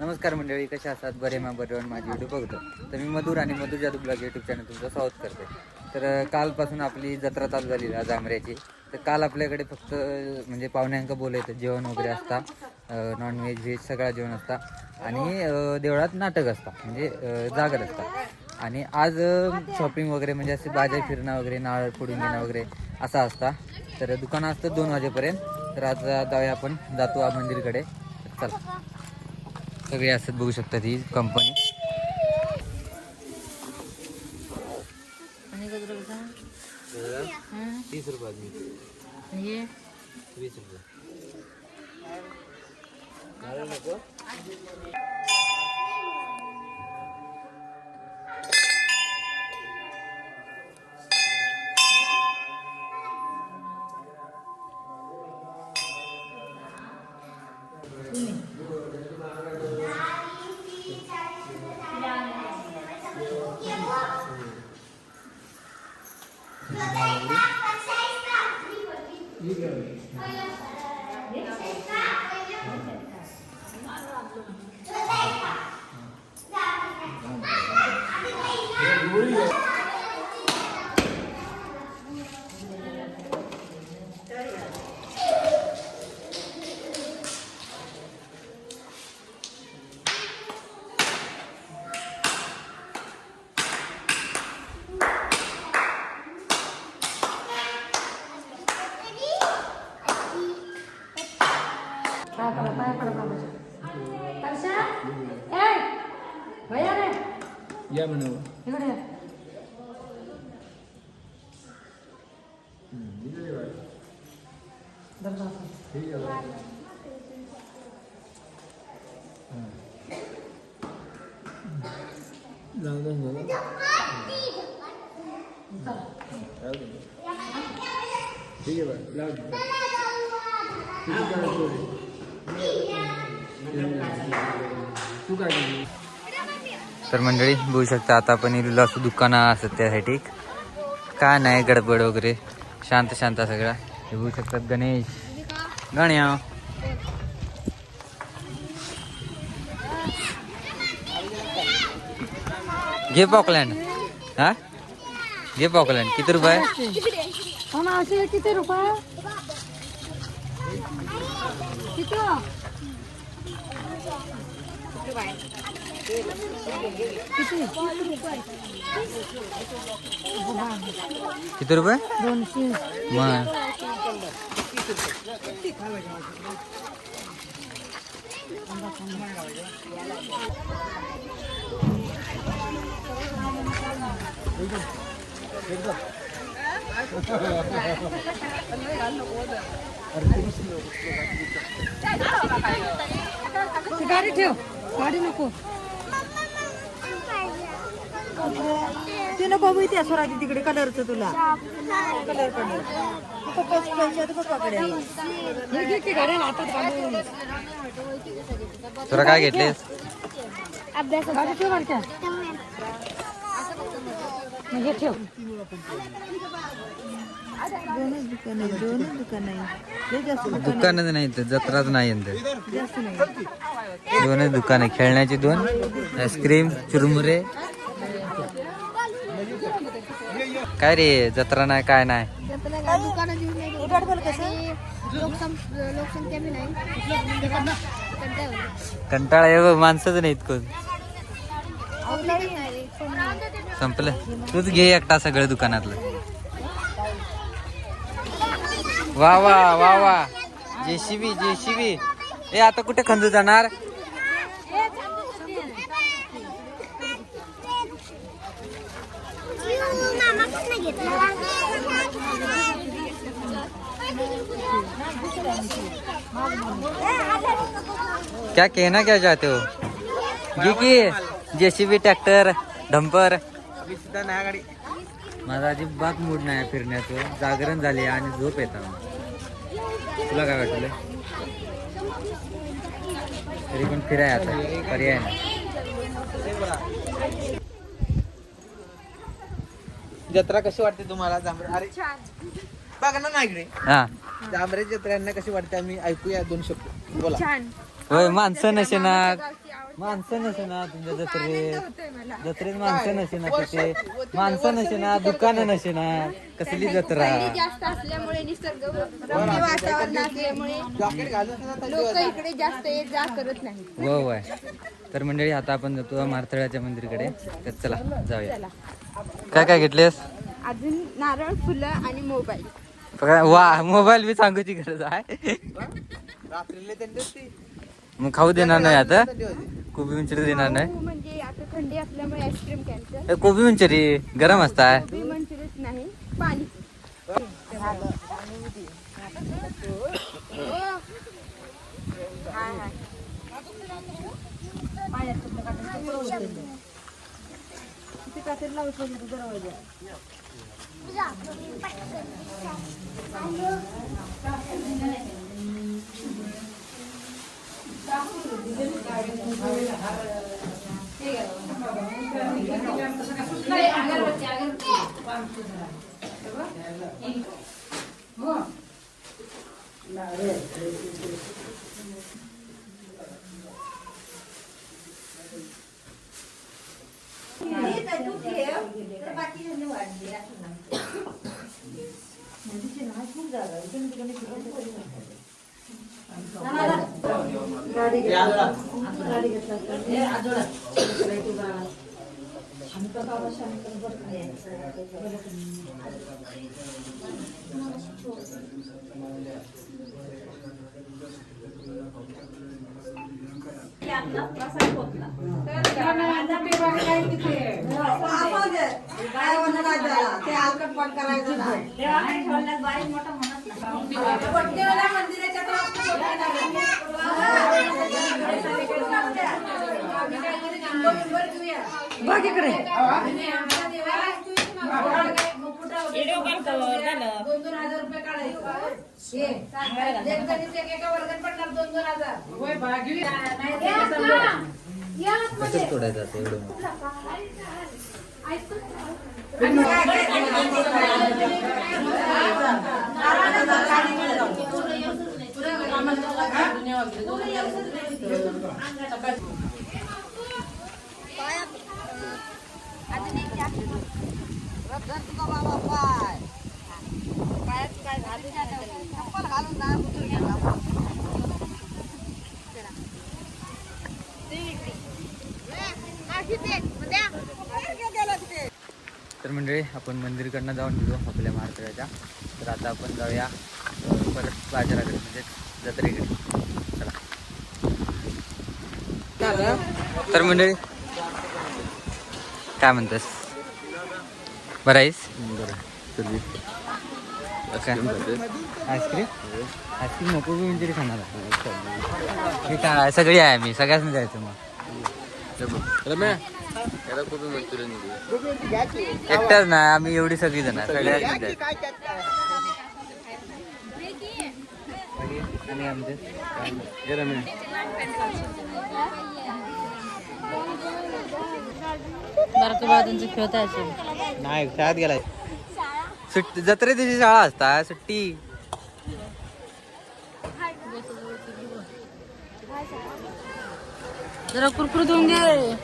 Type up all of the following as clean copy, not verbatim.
नमस्कार मंडळी, कशा असतात? बरे बरोबर माझी यूट्यूब बघतो. तर मी मधुर आणि मधुर जादू ब्लॉग यूट्यूब चॅनल तुमचं स्वागत करते. तर कालपासून आपली जत्रा चालू झाली आज जांभऱ्याची. तर काल आपल्याकडे फक्त म्हणजे पाहुण्यांका बोलायचं जेवण वगैरे असता, नॉनव्हेज व्हेज सगळं जेवण असता आणि देवळात नाटक असता म्हणजे जागर असता. आणि आज शॉपिंग वगैरे म्हणजे असे बाजार फिरणं वगैरे नारळ फोडून घेणं वगैरे असा असता. तर दुकानं असतं 2 वाजेपर्यंत. तर आज जाऊया आपण जातो मंदिरकडे. चल सगळे असत बघू शकतात ही कंपनी. ₹30 ₹20 या म्हणावं तू काय. तर मंडळी बघू शकता आता आपण इथलं असं दुकानं असत त्यासाठी काय नाही गडबड वगैरे शांत शांत सगळा. हे बघू शकतात गणेश गण्या घे पॉकलँड. हा घे पॉकलँड. किती रुपये? किती रुपये? किती रुपये? 200. मग गाडी ठेव, गाडी नको ते नको त्या स्वराजी तिकडे कलरचं तुला कलर तुला काय घेतलेस? गाडी ठेव मारत्या म्हणजे ठेव. दुकानच नाही तर जत्राच नाही. दोनच दुकान आहे, खेळण्याची 2, आईस्क्रीम चुरमुरे. काय रे जत्रा नाही काय नाही. कंटाळा आहे माणसंच नाहीत कोण. संपलं. तूच घे एकटा सगळं दुकानातलं. वा वा वा वा जेसीबी जेसीबी. ए आता कुठे खंदू जाणार? क्या कहना क्या चाहते हो? जी की जेसीबी ट्रॅक्टर डंपर. माझा अजिबात मूड नाही फिरण्याचं. जागरण झाले आणि झोप येतात. तुला काय वाटलं? तरी पण फिराय आता पर्याय नाही. जत्रा कशी वाटते तुम्हाला? जांभरे अरे बघा ना इकडे. हा जांभरे जत्र्यांना कशी वाटते आम्ही ऐकूया 2 शब्द बोला. होय माणसं नसे ना माणसं नसे ना तुमच्या जत्रेत माणसं नसे ना तिथे, माणसं नसे ना, दुकानं नसे ना, कसली जत्रा. जास्त असल्यामुळे निसर्ग वातावरण असल्यामुळे लोक इकडे जास्त ये जा करत नाही. वय. तर मंडळी आता आपण जातो मारतळ्याच्या मंदिरकडे. तर चला जाऊया. काय काय घेतलेस? अजून नारळ, फुलं आणि मोबाईल. वा, मोबाईल बी सांगूची गरज आहे. रात्रीला त्यांनी मग खाऊ देणार नाही आता, कोबी मंचुरी देणार नाही. म्हणजे आता थंडी असल्यामुळे आईस्क्रीम कॅन्सल. कोबी मंचुरी गरम असताय. गोबी मंचुरीच नाही, पाणी. बघ इकडे कसं तोडायचं आता एवढं? तर मंडळी आपण मंदिरकडनं जाऊन गेलो आपल्या महाराष्ट्राच्या. तर आता आपण जाऊया परत बाजाराकडे, म्हणजे जत्रेकडे. चला. तर मंडळी काय म्हणतेस? बरं आहेस? आईस्क्रीम आईस्क्रीम नको बी मंचुरी खाणार आहे. हे काय सगळी आहे, मी सगळ्याच जायचं. मग एकटाच नाही, आम्ही एवढी सगळी जण सगळ्याच आणि आमचे नाही शाळेत गेलाय. सुट्टी जत्रे दिवशी शाळा असता, सुट्टी. जरा कुरकुरीत होऊन दे.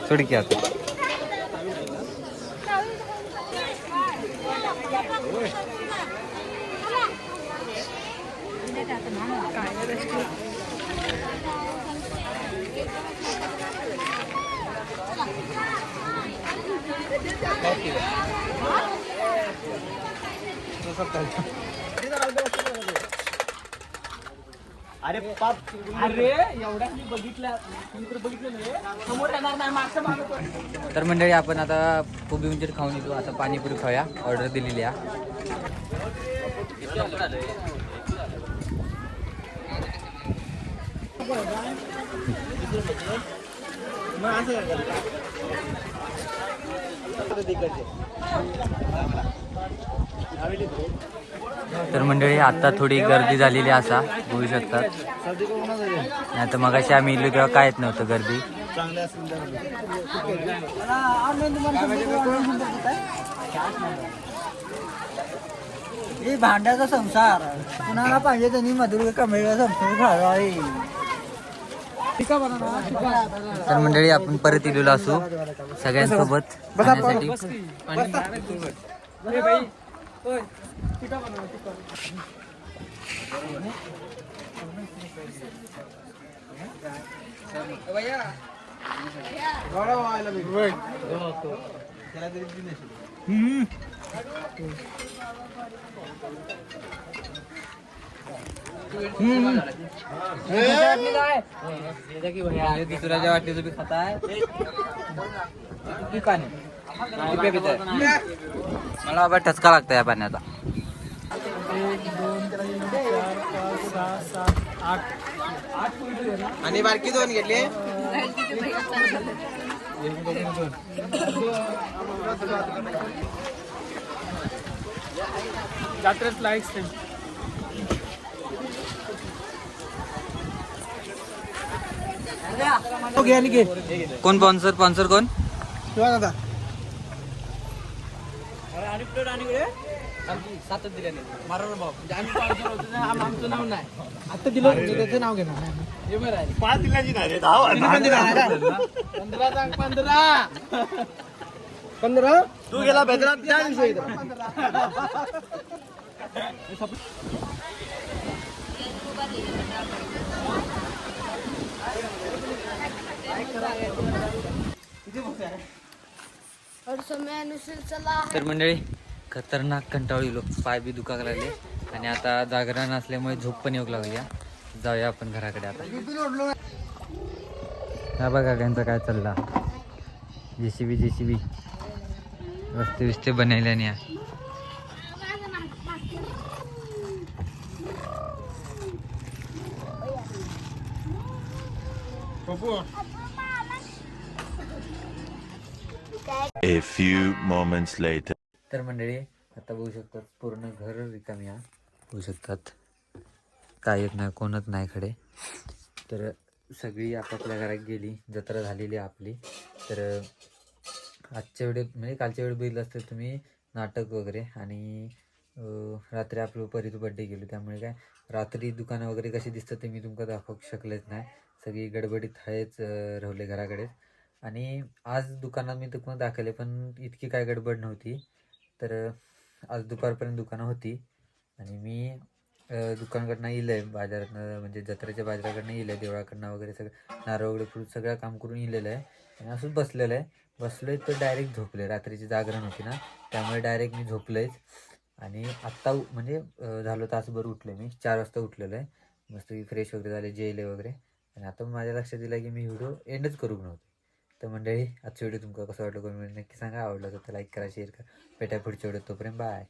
थोडी की आता अरे पाप, अरे एवढ्या बघितलं समोर येणार नाही, मागचं मागं. तर मंडळी आपण आता कोबी मंचुरी खाऊन येतो. आता पाणीपुरी खाऊया, ऑर्डर दिलेली आहे. तर मंडळी आता थोडी गर्दी झालेली असा बघू शकतात. नाही तर मगाशी आम्ही इलो तेव्हा काय येत नव्हतं गर्दी. हे भांड्याचा संसार कुणाला पाहिजे त्यांनी मधुर कमेळा संसार खावा. तर मंडळी आपण परत इलेलो असू सगळ्यांसोबत खाण्यासाठी. तुला ज्या वाटते तुम्ही खाताय मला बाबा ठसका लागतो या पाण्याचा. 8 आणि बारकी 2 घेतली. जत्रेत लाईक्स कोण स्पॉन्सर कोण? सातच दिले नाही मारा बाबा. म्हणजे आम्ही पावसाळा होतो ना, आमचं नाव नाही. आता दिलं त्याचं नाव घेणार नाही. हे बरं आहे. 5 दिल्याची नाही रे, 10 15 सांग. 15 तू गेला बेदरात त्या दिवशी तर मंडळी खतरनाक कंटाळलो, पाय बी दुखायला लागले आणि आता जागरण असल्यामुळे झोप पण येऊ लागली. जाऊया आपण घराकडे आता. हा बघा त्यांचा काय चालला. जेसीबी रस्ते विस्ते बनवल्याने. A few moments later. तर मंडळी आता बघू शकतात पूर्ण घर रिकामी आहे. बघू शकतात काय येत नाही, कोणच नाही खडे. तर सगळी आपापल्या घरात गेली, जत्रा झालेली आहे आपली. तर आजच्या वेळेत म्हणजे कालच्या वेळेत बघितलं असतं तुम्ही नाटक वगैरे. आणि रात्री आपलं परीचं बड्डे गेलो, त्यामुळे काय रात्री दुकानं वगैरे कशी दिसतात ते मी तुमका दाखवू शकलेच नाही. सगळी गडबडीत आहेच राहिले घराकडेच. आणि आज दुकानात मी तुम्हाला दाखवले पण इतकी काय गडबड नव्हती. तर आज दुपारपर्यंत दुकानं होती आणि मी दुकानाकडनं येईल आहे बाजारातनं, म्हणजे जत्रेच्या बाजाराकडनं येईल आहे, देवळाकडनं वगैरे सगळं नारळ वगैरे फ्रूट सगळं काम करून येलेलं आहे. आणि असंच बसलेलं आहे. बसलोय तर डायरेक्ट झोपले. रात्रीची जागरण होती ना, त्यामुळे डायरेक्ट मी झोपलोयच. आणि आत्ता म्हणजे झालं तासभर उठले, मी 4 वाजता उठलेलो आहे. मस्त फ्रेश वगैरे झाले, जेवले वगैरे. आणि आता माझ्या लक्षात दिलं की मी व्हिडिओ एंडच करू नव्हते. तर मंडळी आजचा व्हिडिओ तुमका कसं वाटलं कमेंट नक्की सांगा. आवडलं तर लाईक करा, शेअर करा. भेटा पुढच्या व्हिडिओ, तोपर्यंत बाय.